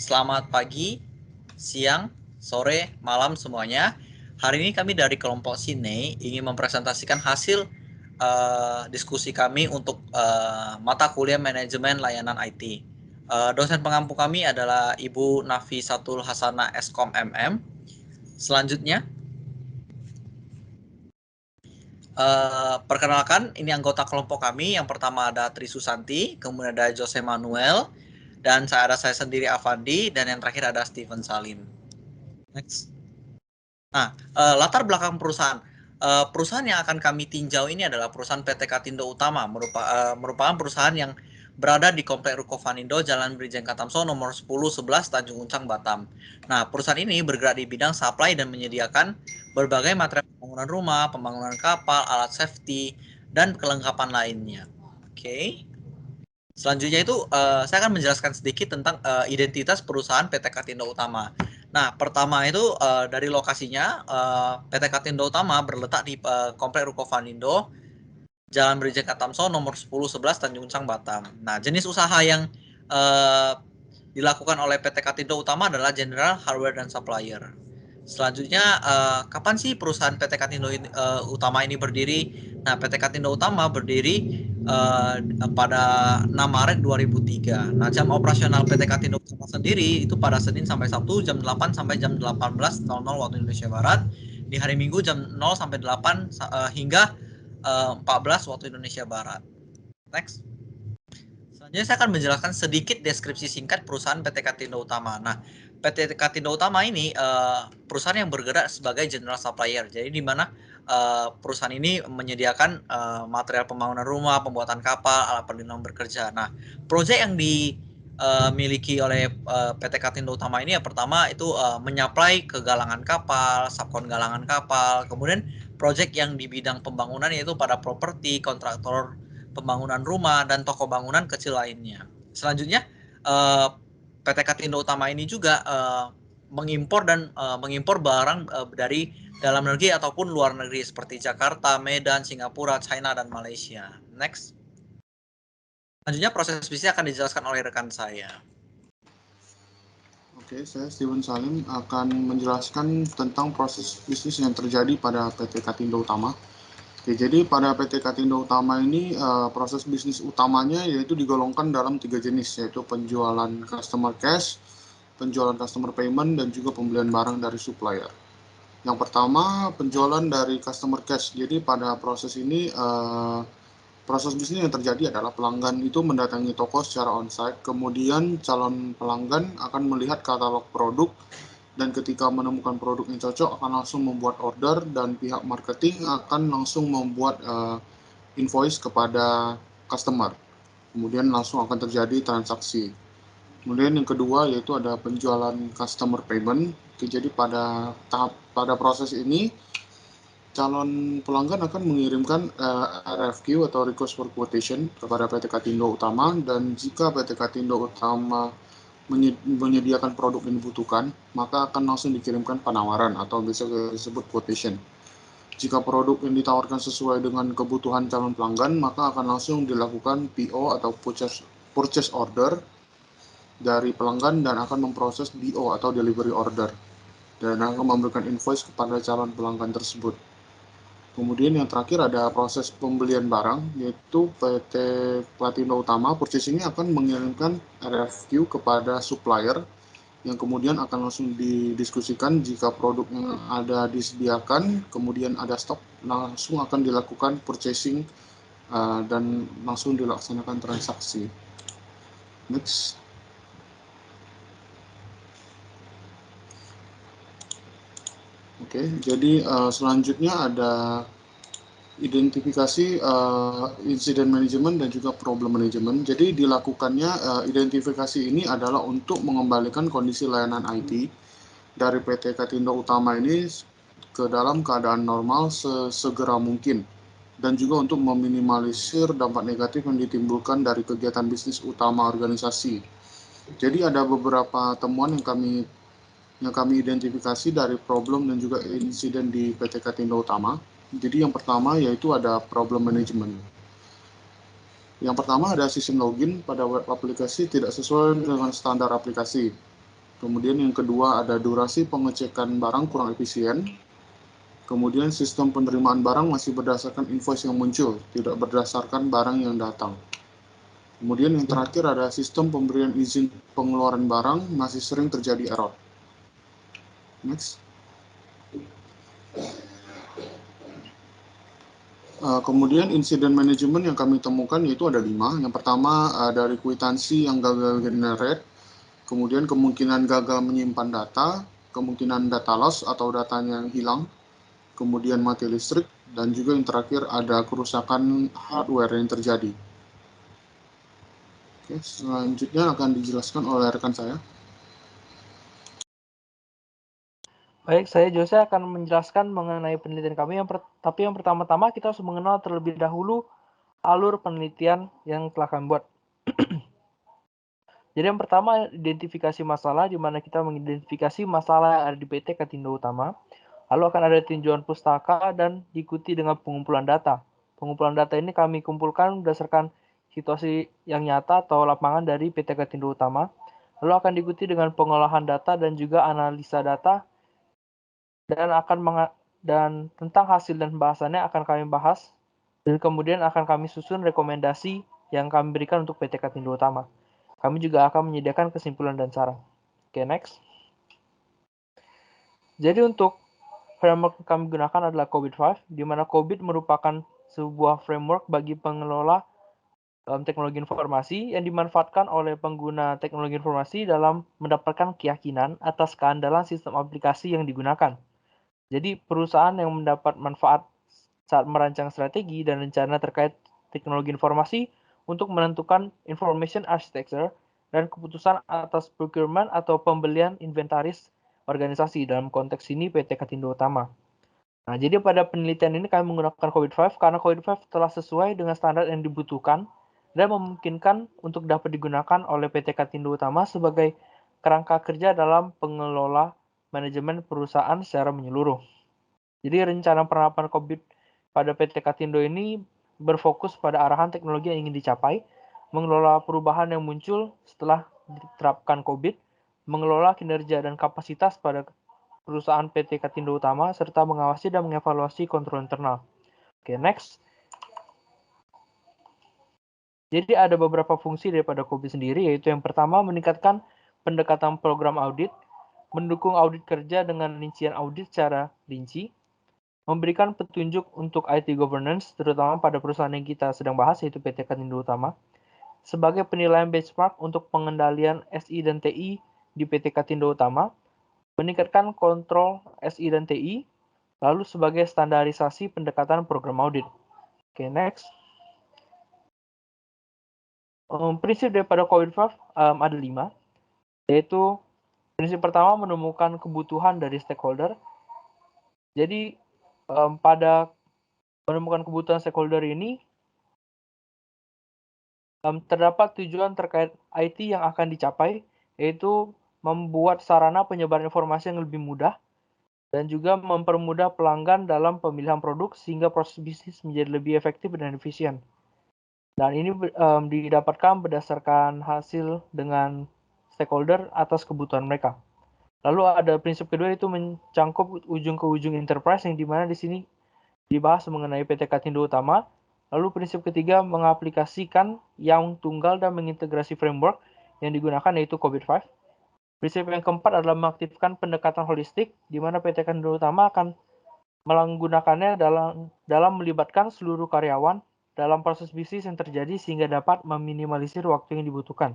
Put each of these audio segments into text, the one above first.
Selamat pagi, siang, sore, malam semuanya. Hari ini kami dari kelompok Sine ingin mempresentasikan hasil diskusi kami untuk mata kuliah manajemen layanan IT. Dosen pengampu kami adalah Ibu Nafisatul Hasanah Eskom MM. Selanjutnya, perkenalkan, ini anggota kelompok kami. Yang pertama ada Tri Susanti, kemudian ada Jose Manuel, dan saya sendiri Avandi, dan yang terakhir ada Steven Salim. Next. Nah, latar belakang perusahaan. Perusahaan yang akan kami tinjau ini adalah perusahaan PT Katindo Utama, merupakan perusahaan yang berada di Komplek Ruko Vanindo, Jalan Brigjen Katamso, nomor 1011, Tanjung Uncang, Batam. Nah, perusahaan ini bergerak di bidang supply dan menyediakan berbagai material pembangunan rumah, pembangunan kapal, alat safety, dan kelengkapan lainnya. Oke. Selanjutnya itu saya akan menjelaskan sedikit tentang identitas perusahaan PT Katindo Utama. Nah, pertama itu dari lokasinya, PT Katindo Utama berletak di Komplek Ruko Vanindo, Jalan Brigjen Katamso, nomor 1011, Tanjung Uncang, Batam. Nah, jenis usaha yang dilakukan oleh PT Katindo Utama adalah General Hardware dan Supplier. Selanjutnya, kapan sih perusahaan PT Katindo Utama ini berdiri? Nah, PT Katindo Utama berdiri pada 6 Maret 2003. Nah, jam operasional PT Katindo Utama sendiri itu pada Senin sampai Sabtu jam 8 sampai jam 18.00 waktu Indonesia Barat. Di hari Minggu jam 0 sampai 8 hingga 14 waktu Indonesia Barat. Next. Selanjutnya saya akan menjelaskan sedikit deskripsi singkat perusahaan PT Katindo Utama. Nah, PT Katindo Utama ini perusahaan yang bergerak sebagai general supplier. Jadi di mana perusahaan ini menyediakan material pembangunan rumah, pembuatan kapal, alat pelindung bekerja. Nah, proyek yang dimiliki oleh PT Katindo Utama ini yang pertama itu menyaplai ke galangan kapal, subkon galangan kapal. Kemudian proyek yang di bidang pembangunan yaitu pada properti, kontraktor pembangunan rumah, dan toko bangunan kecil lainnya. Selanjutnya, PT Katindo Utama ini juga mengimpor barang dari dalam negeri ataupun luar negeri seperti Jakarta, Medan, Singapura, China, dan Malaysia. Next. Selanjutnya proses bisnis akan dijelaskan oleh rekan saya. Oke, saya Steven Salim akan menjelaskan tentang proses bisnis yang terjadi pada PT Katindo Utama. Oke, jadi pada PT Katindo Utama ini proses bisnis utamanya yaitu digolongkan dalam 3 jenis, yaitu penjualan customer cash, penjualan customer payment, dan juga pembelian barang dari supplier. Yang pertama, penjualan dari customer cash. Jadi pada proses ini proses bisnis yang terjadi adalah pelanggan itu mendatangi toko secara onsite, kemudian calon pelanggan akan melihat katalog produk, dan ketika menemukan produk yang cocok akan langsung membuat order, dan pihak marketing akan langsung membuat invoice kepada customer. Kemudian langsung akan terjadi transaksi. Kemudian yang kedua yaitu ada penjualan customer payment. Jadi pada proses ini calon pelanggan akan mengirimkan RFQ atau request for quotation kepada PT Katindo Utama, dan jika PT Katindo Utama menyediakan produk yang dibutuhkan, maka akan langsung dikirimkan penawaran atau bisa disebut quotation. Jika produk yang ditawarkan sesuai dengan kebutuhan calon pelanggan, maka akan langsung dilakukan PO atau purchase order dari pelanggan dan akan memproses DO atau delivery order, dan akan memberikan invoice kepada calon pelanggan tersebut. Kemudian yang terakhir ada proses pembelian barang, yaitu PT Katindo Utama purchasing akan mengirimkan RFQ kepada supplier yang kemudian akan langsung didiskusikan. Jika produk yang ada disediakan, kemudian ada stok, langsung akan dilakukan purchasing dan langsung dilaksanakan transaksi. Next. Oke, jadi selanjutnya ada identifikasi incident management dan juga problem management. Jadi dilakukannya identifikasi ini adalah untuk mengembalikan kondisi layanan IT dari PT Katindo Utama ini ke dalam keadaan normal sesegera mungkin, dan juga untuk meminimalisir dampak negatif yang ditimbulkan dari kegiatan bisnis utama organisasi. Jadi ada beberapa temuan yang kami identifikasi dari problem dan juga insiden di PT Katindo Utama. Jadi yang pertama yaitu ada problem management. Yang pertama ada sistem login pada web aplikasi tidak sesuai dengan standar aplikasi. Kemudian yang kedua ada durasi pengecekan barang kurang efisien. Kemudian sistem penerimaan barang masih berdasarkan invoice yang muncul, tidak berdasarkan barang yang datang. Kemudian yang terakhir ada sistem pemberian izin pengeluaran barang masih sering terjadi error. Next. Kemudian insiden manajemen yang kami temukan yaitu ada 5. Yang pertama dari kwitansi yang gagal generate, kemudian kemungkinan gagal menyimpan data, kemungkinan data loss atau datanya yang hilang, kemudian mati listrik, dan juga yang terakhir ada kerusakan hardware yang terjadi. Oke, selanjutnya akan dijelaskan oleh rekan saya. Baik, saya Jose akan menjelaskan mengenai penelitian kami. Tapi yang pertama-tama kita harus mengenal terlebih dahulu alur penelitian yang telah kami buat. Jadi yang pertama identifikasi masalah, di mana kita mengidentifikasi masalah yang ada di PT Katindo Utama. Lalu akan ada tinjauan pustaka dan diikuti dengan pengumpulan data. Pengumpulan data ini kami kumpulkan berdasarkan situasi yang nyata atau lapangan dari PT Katindo Utama. Lalu akan diikuti dengan pengolahan data dan juga analisa data dan tentang hasil dan pembahasannya akan kami bahas dan kemudian akan kami susun rekomendasi yang kami berikan untuk PT Katindo Utama. Kami juga akan menyediakan kesimpulan dan saran. Oke, next. Jadi untuk framework yang kami gunakan adalah COVID-5, di mana COVID merupakan sebuah framework bagi pengelola teknologi informasi yang dimanfaatkan oleh pengguna teknologi informasi dalam mendapatkan keyakinan atas keandalan sistem aplikasi yang digunakan. Jadi perusahaan yang mendapat manfaat saat merancang strategi dan rencana terkait teknologi informasi untuk menentukan information architecture dan keputusan atas procurement atau pembelian inventaris organisasi, dalam konteks ini PT Katindo Utama. Nah, jadi pada penelitian ini kami menggunakan COVID-5 karena COVID-5 telah sesuai dengan standar yang dibutuhkan dan memungkinkan untuk dapat digunakan oleh PT Katindo Utama sebagai kerangka kerja dalam pengelola manajemen perusahaan secara menyeluruh. Jadi rencana penerapan COVID pada PT Katindo ini berfokus pada arahan teknologi yang ingin dicapai, mengelola perubahan yang muncul setelah diterapkan COVID, mengelola kinerja dan kapasitas pada perusahaan PT Katindo Utama, serta mengawasi dan mengevaluasi kontrol internal. Oke, next. Jadi ada beberapa fungsi daripada COVID sendiri, yaitu yang pertama meningkatkan pendekatan program audit, mendukung audit kerja dengan rincian audit secara rinci, memberikan petunjuk untuk IT governance, terutama pada perusahaan yang kita sedang bahas, yaitu PT Katindo Utama, sebagai penilaian benchmark untuk pengendalian SI dan TI di PT Katindo Utama, meningkatkan kontrol SI dan TI, lalu sebagai standarisasi pendekatan program audit. Oke, next. Prinsip daripada COVID-5 ada 5, yaitu prinsip pertama menemukan kebutuhan dari stakeholder. Jadi pada menemukan kebutuhan stakeholder ini terdapat tujuan terkait IT yang akan dicapai, yaitu membuat sarana penyebaran informasi yang lebih mudah dan juga mempermudah pelanggan dalam pemilihan produk sehingga proses bisnis menjadi lebih efektif dan efisien. Dan ini didapatkan berdasarkan hasil dengan stakeholder atas kebutuhan mereka. Lalu ada prinsip kedua, yaitu mencangkup ujung ke ujung enterprise, yang dimana di sini dibahas mengenai PT Katindo Utama. Lalu prinsip ketiga mengaplikasikan yang tunggal dan mengintegrasi framework yang digunakan, yaitu COVID-5. Prinsip yang keempat adalah mengaktifkan pendekatan holistik, di mana PT Katindo Utama akan menggunakannya dalam melibatkan seluruh karyawan dalam proses bisnis yang terjadi sehingga dapat meminimalisir waktu yang dibutuhkan.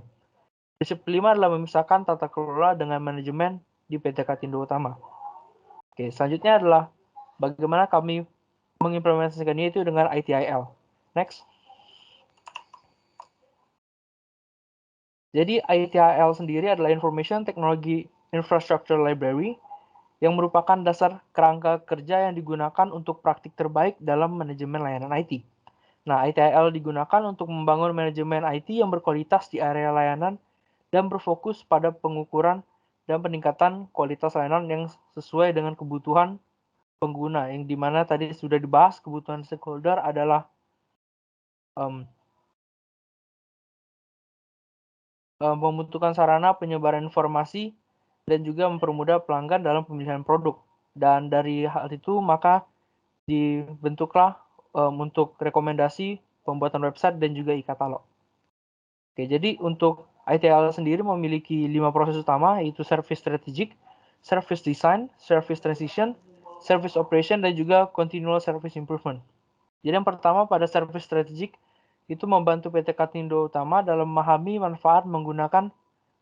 Prinsip kelima adalah memisahkan tata kelola dengan manajemen di PT Katindo Utama. Oke, selanjutnya adalah bagaimana kami mengimplementasikannya itu dengan ITIL. Next. Jadi ITIL sendiri adalah Information Technology Infrastructure Library yang merupakan dasar kerangka kerja yang digunakan untuk praktik terbaik dalam manajemen layanan IT. Nah, ITIL digunakan untuk membangun manajemen IT yang berkualitas di area layanan dan berfokus pada pengukuran dan peningkatan kualitas layanan yang sesuai dengan kebutuhan pengguna, yang dimana tadi sudah dibahas kebutuhan stakeholder adalah membutuhkan sarana penyebaran informasi dan juga mempermudah pelanggan dalam pemilihan produk. Dan dari hal itu maka dibentuklah untuk rekomendasi pembuatan website dan juga e-katalog. Oke, jadi untuk ITL sendiri memiliki 5 proses utama, yaitu service strategic, service design, service transition, service operation, dan juga continual service improvement. Jadi yang pertama pada service strategic itu membantu PT Katindo Utama dalam memahami manfaat menggunakan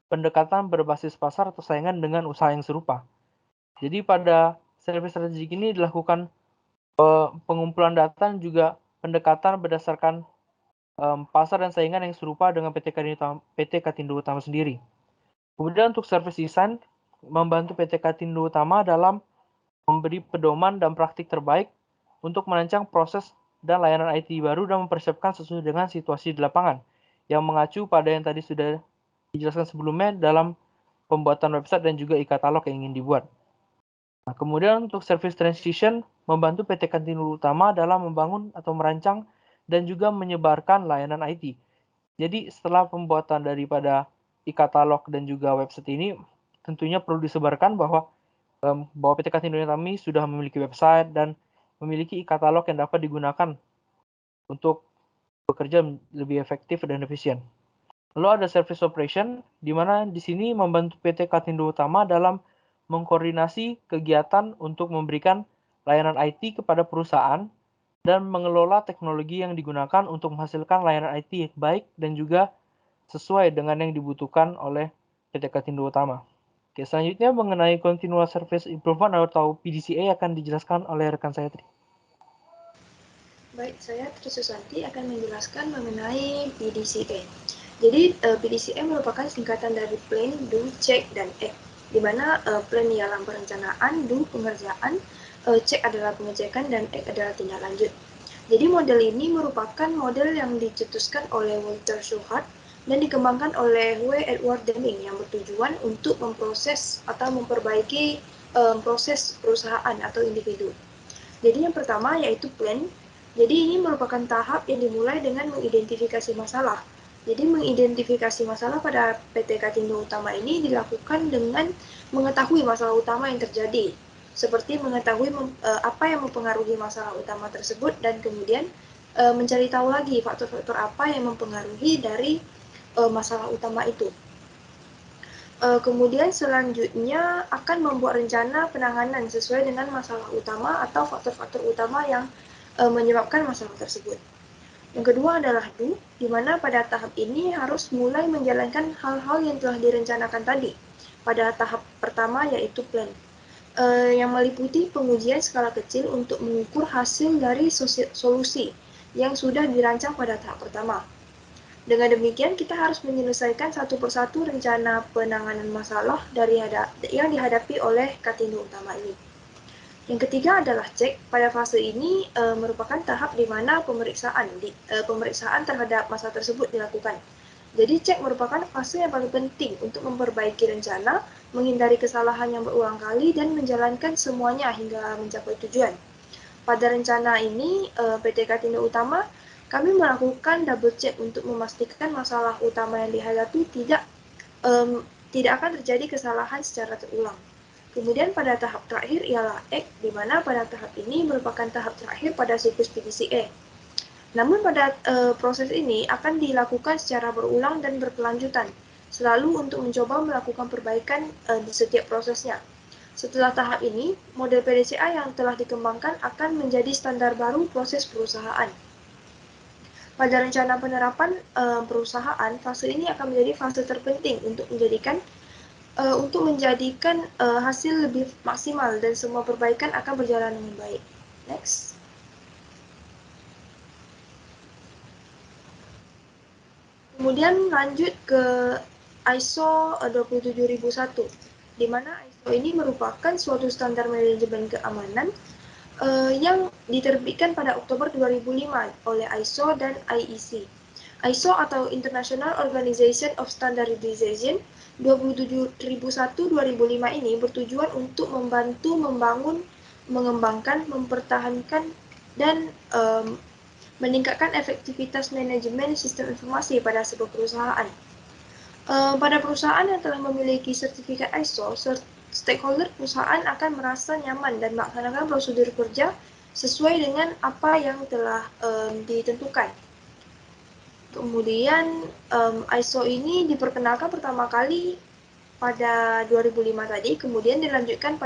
pendekatan berbasis pasar atau saingan dengan usaha yang serupa. Jadi pada service strategic ini dilakukan pengumpulan data dan juga pendekatan berdasarkan pasar dan saingan yang serupa dengan PT Katindo Utama sendiri. Kemudian untuk service design membantu PT Katindo Utama dalam memberi pedoman dan praktik terbaik untuk merancang proses dan layanan IT baru dan mempersiapkan sesuai dengan situasi di lapangan yang mengacu pada yang tadi sudah dijelaskan sebelumnya dalam pembuatan website dan juga e-katalog yang ingin dibuat. Nah, kemudian untuk service transition membantu PT Katindo Utama dalam membangun atau merancang dan juga menyebarkan layanan IT. Jadi setelah pembuatan daripada e-katalog dan juga website ini tentunya perlu disebarkan bahwa PT Katindo Utama sudah memiliki website dan memiliki e-katalog yang dapat digunakan untuk bekerja lebih efektif dan efisien. Lalu ada service operation, di mana di sini membantu PT Katindo Utama dalam mengkoordinasi kegiatan untuk memberikan layanan IT kepada perusahaan dan mengelola teknologi yang digunakan untuk menghasilkan layanan IT yang baik dan juga sesuai dengan yang dibutuhkan oleh PT Katindo Utama. Oke, selanjutnya mengenai Continuous Service Improvement atau PDCA akan dijelaskan oleh rekan saya. Baik, saya Tri Susanti akan menjelaskan mengenai PDCA. Jadi, PDCA merupakan singkatan dari Plan, Do, Check, dan Act. Di mana plan ialah perencanaan, do pengerjaan, check adalah pengecekan, dan act adalah tindak lanjut. Jadi model ini merupakan model yang dicetuskan oleh Walter Shewhart dan dikembangkan oleh W. Edward Deming yang bertujuan untuk memproses atau memperbaiki proses perusahaan atau individu. Jadi yang pertama yaitu plan. Jadi ini merupakan tahap yang dimulai dengan mengidentifikasi masalah. Jadi mengidentifikasi masalah pada PT Katindo Utama ini dilakukan dengan mengetahui masalah utama yang terjadi, seperti mengetahui apa yang mempengaruhi masalah utama tersebut dan kemudian mencari tahu lagi faktor-faktor apa yang mempengaruhi dari masalah utama itu. Kemudian selanjutnya akan membuat rencana penanganan sesuai dengan masalah utama atau faktor-faktor utama yang menyebabkan masalah tersebut. Yang kedua adalah do, di mana pada tahap ini harus mulai menjalankan hal-hal yang telah direncanakan tadi. Pada tahap pertama yaitu plan, yang meliputi pengujian skala kecil untuk mengukur hasil dari solusi yang sudah dirancang pada tahap pertama. Dengan demikian, kita harus menyelesaikan satu persatu rencana penanganan masalah yang dihadapi oleh Katindo Utama ini. Yang ketiga adalah cek. Pada fase ini merupakan tahap di mana pemeriksaan terhadap masalah tersebut dilakukan. Jadi cek merupakan fase yang paling penting untuk memperbaiki rencana, menghindari kesalahan yang berulang kali, dan menjalankan semuanya hingga mencapai tujuan. Pada rencana ini, PT Katindo Utama, kami melakukan double check untuk memastikan masalah utama yang dihadapi tidak akan terjadi kesalahan secara terulang. Kemudian pada tahap terakhir ialah Act, di mana pada tahap ini merupakan tahap terakhir pada siklus PDCA. Namun pada proses ini akan dilakukan secara berulang dan berkelanjutan, selalu untuk mencoba melakukan perbaikan di setiap prosesnya. Setelah tahap ini, model PDCA yang telah dikembangkan akan menjadi standar baru proses perusahaan. Pada rencana penerapan perusahaan, fase ini akan menjadi fase terpenting untuk menjadikan hasil lebih maksimal dan semua perbaikan akan berjalan dengan baik. Next. Kemudian lanjut ke ISO 27001, di mana ISO ini merupakan suatu standar manajemen keamanan yang diterbitkan pada Oktober 2005 oleh ISO dan IEC. ISO atau International Organization of Standardization 27001-2005 ini bertujuan untuk membantu membangun, mengembangkan, mempertahankan, dan meningkatkan efektivitas manajemen sistem informasi pada sebuah perusahaan. Pada perusahaan yang telah memiliki sertifikat ISO, stakeholder perusahaan akan merasa nyaman dan melaksanakan prosedur kerja sesuai dengan apa yang telah ditentukan. Kemudian ISO ini diperkenalkan pertama kali pada 2005 tadi, kemudian dilanjutkan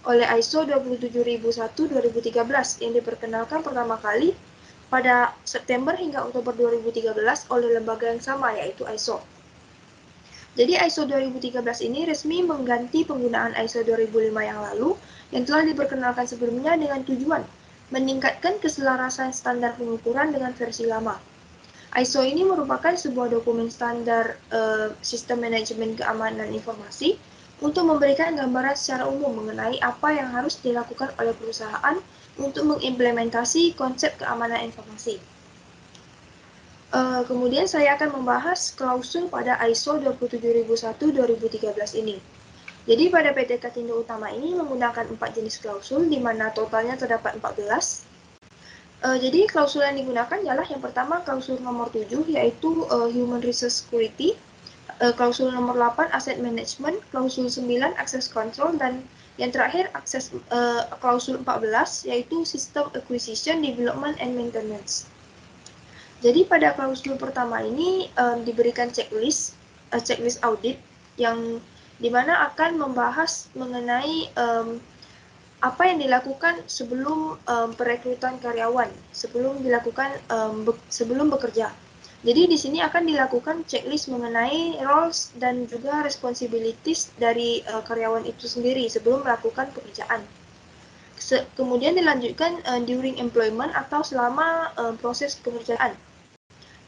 oleh ISO 27001-2013 yang diperkenalkan pertama kali pada September hingga Oktober 2013 oleh lembaga yang sama, yaitu ISO. Jadi ISO 2013 ini resmi mengganti penggunaan ISO 2005 yang lalu yang telah diperkenalkan sebelumnya dengan tujuan meningkatkan keselarasan standar pengukuran dengan versi lama. ISO ini merupakan sebuah dokumen standar sistem manajemen keamanan informasi untuk memberikan gambaran secara umum mengenai apa yang harus dilakukan oleh perusahaan untuk mengimplementasi konsep keamanan informasi. Kemudian saya akan membahas klausul pada ISO 27001-2013 ini. Jadi pada PT Katindo Utama ini menggunakan 4 jenis klausul, di mana totalnya terdapat 14. Jadi klausul yang digunakan ialah yang pertama klausul nomor 7, yaitu Human Resource Security, klausul nomor 8 Asset Management, klausul 9 Access Control, dan yang terakhir klausul 14, yaitu System Acquisition, Development, and Maintenance. Jadi pada klausul pertama ini diberikan checklist audit yang dimana akan membahas mengenai apa yang dilakukan sebelum perekrutan karyawan, sebelum bekerja. Jadi di sini akan dilakukan checklist mengenai roles dan juga responsibilities dari karyawan itu sendiri sebelum melakukan pekerjaan. Kemudian dilanjutkan during employment atau selama proses pekerjaan.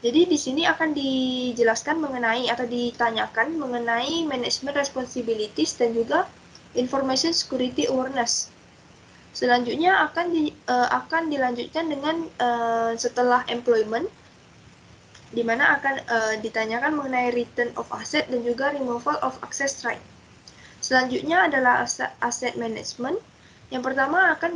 Jadi di sini akan dijelaskan mengenai atau ditanyakan mengenai management responsibilities dan juga information security awareness. Selanjutnya akan dilanjutkan dengan setelah employment, di mana akan ditanyakan mengenai return of asset dan juga removal of access right. Selanjutnya adalah asset management. Yang pertama akan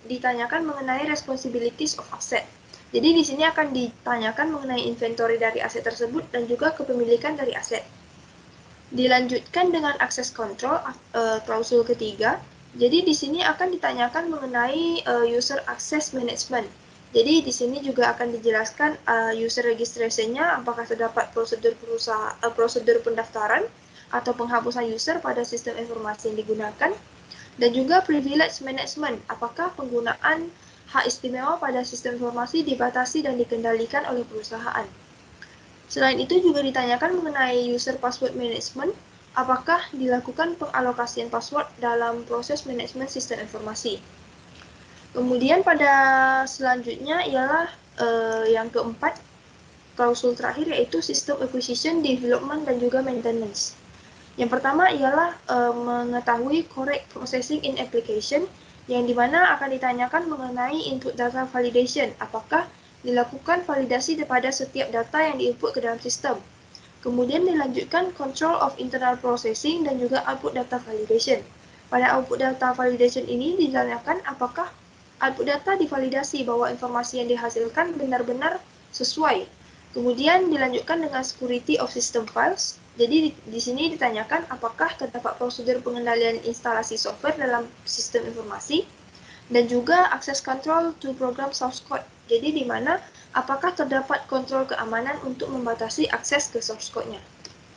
ditanyakan mengenai responsibilities of asset. Jadi di sini akan ditanyakan mengenai inventory dari aset tersebut dan juga kepemilikan dari aset. Dilanjutkan dengan access control, klausul ketiga. Jadi di sini akan ditanyakan mengenai user access management. Jadi di sini juga akan dijelaskan user registration-nya, apakah terdapat prosedur pendaftaran atau penghapusan user pada sistem informasi yang digunakan, dan juga privilege management, apakah penggunaan hak istimewa pada sistem informasi dibatasi dan dikendalikan oleh perusahaan. Selain itu juga ditanyakan mengenai user password management, apakah dilakukan pengalokasian password dalam proses manajemen sistem informasi. Kemudian pada selanjutnya ialah yang keempat, klausul terakhir, yaitu System Acquisition, Development, dan juga Maintenance. Yang pertama ialah mengetahui correct processing in application, yang dimana akan ditanyakan mengenai input data validation, apakah dilakukan validasi pada setiap data yang diinput ke dalam sistem. Kemudian dilanjutkan control of internal processing dan juga output data validation. Pada output data validation ini ditanyakan apakah output data divalidasi bahwa informasi yang dihasilkan benar-benar sesuai. Kemudian dilanjutkan dengan security of system files. Jadi di sini ditanyakan apakah terdapat prosedur pengendalian instalasi software dalam sistem informasi dan juga access control to program source code. Jadi di mana apakah terdapat kontrol keamanan untuk membatasi akses ke source code-nya.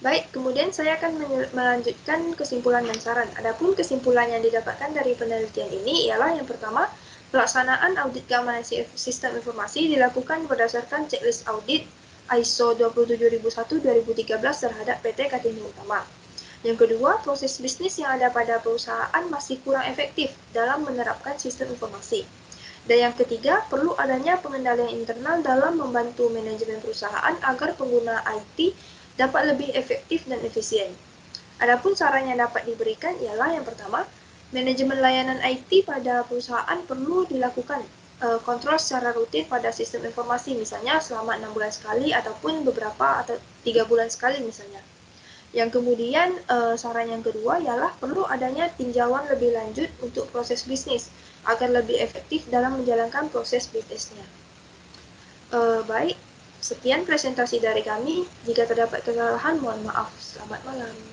Baik, kemudian saya akan melanjutkan kesimpulan dan saran. Adapun kesimpulan yang didapatkan dari penelitian ini ialah yang pertama, pelaksanaan audit keamanan sistem informasi dilakukan berdasarkan checklist audit ISO 27001-2013 terhadap PT Katindo Utama. Yang kedua, proses bisnis yang ada pada perusahaan masih kurang efektif dalam menerapkan sistem informasi. Dan yang ketiga, perlu adanya pengendalian internal dalam membantu manajemen perusahaan agar pengguna IT dapat lebih efektif dan efisien. Adapun saran yang dapat diberikan ialah yang pertama, manajemen layanan IT pada perusahaan perlu dilakukan kontrol secara rutin pada sistem informasi, misalnya selama 6 bulan sekali ataupun beberapa atau 3 bulan sekali misalnya. Yang kemudian saran yang kedua ialah perlu adanya tinjauan lebih lanjut untuk proses bisnis agar lebih efektif dalam menjalankan proses bisnisnya. Baik, Sekian presentasi dari kami. Jika terdapat kesalahan, mohon maaf. Selamat malam.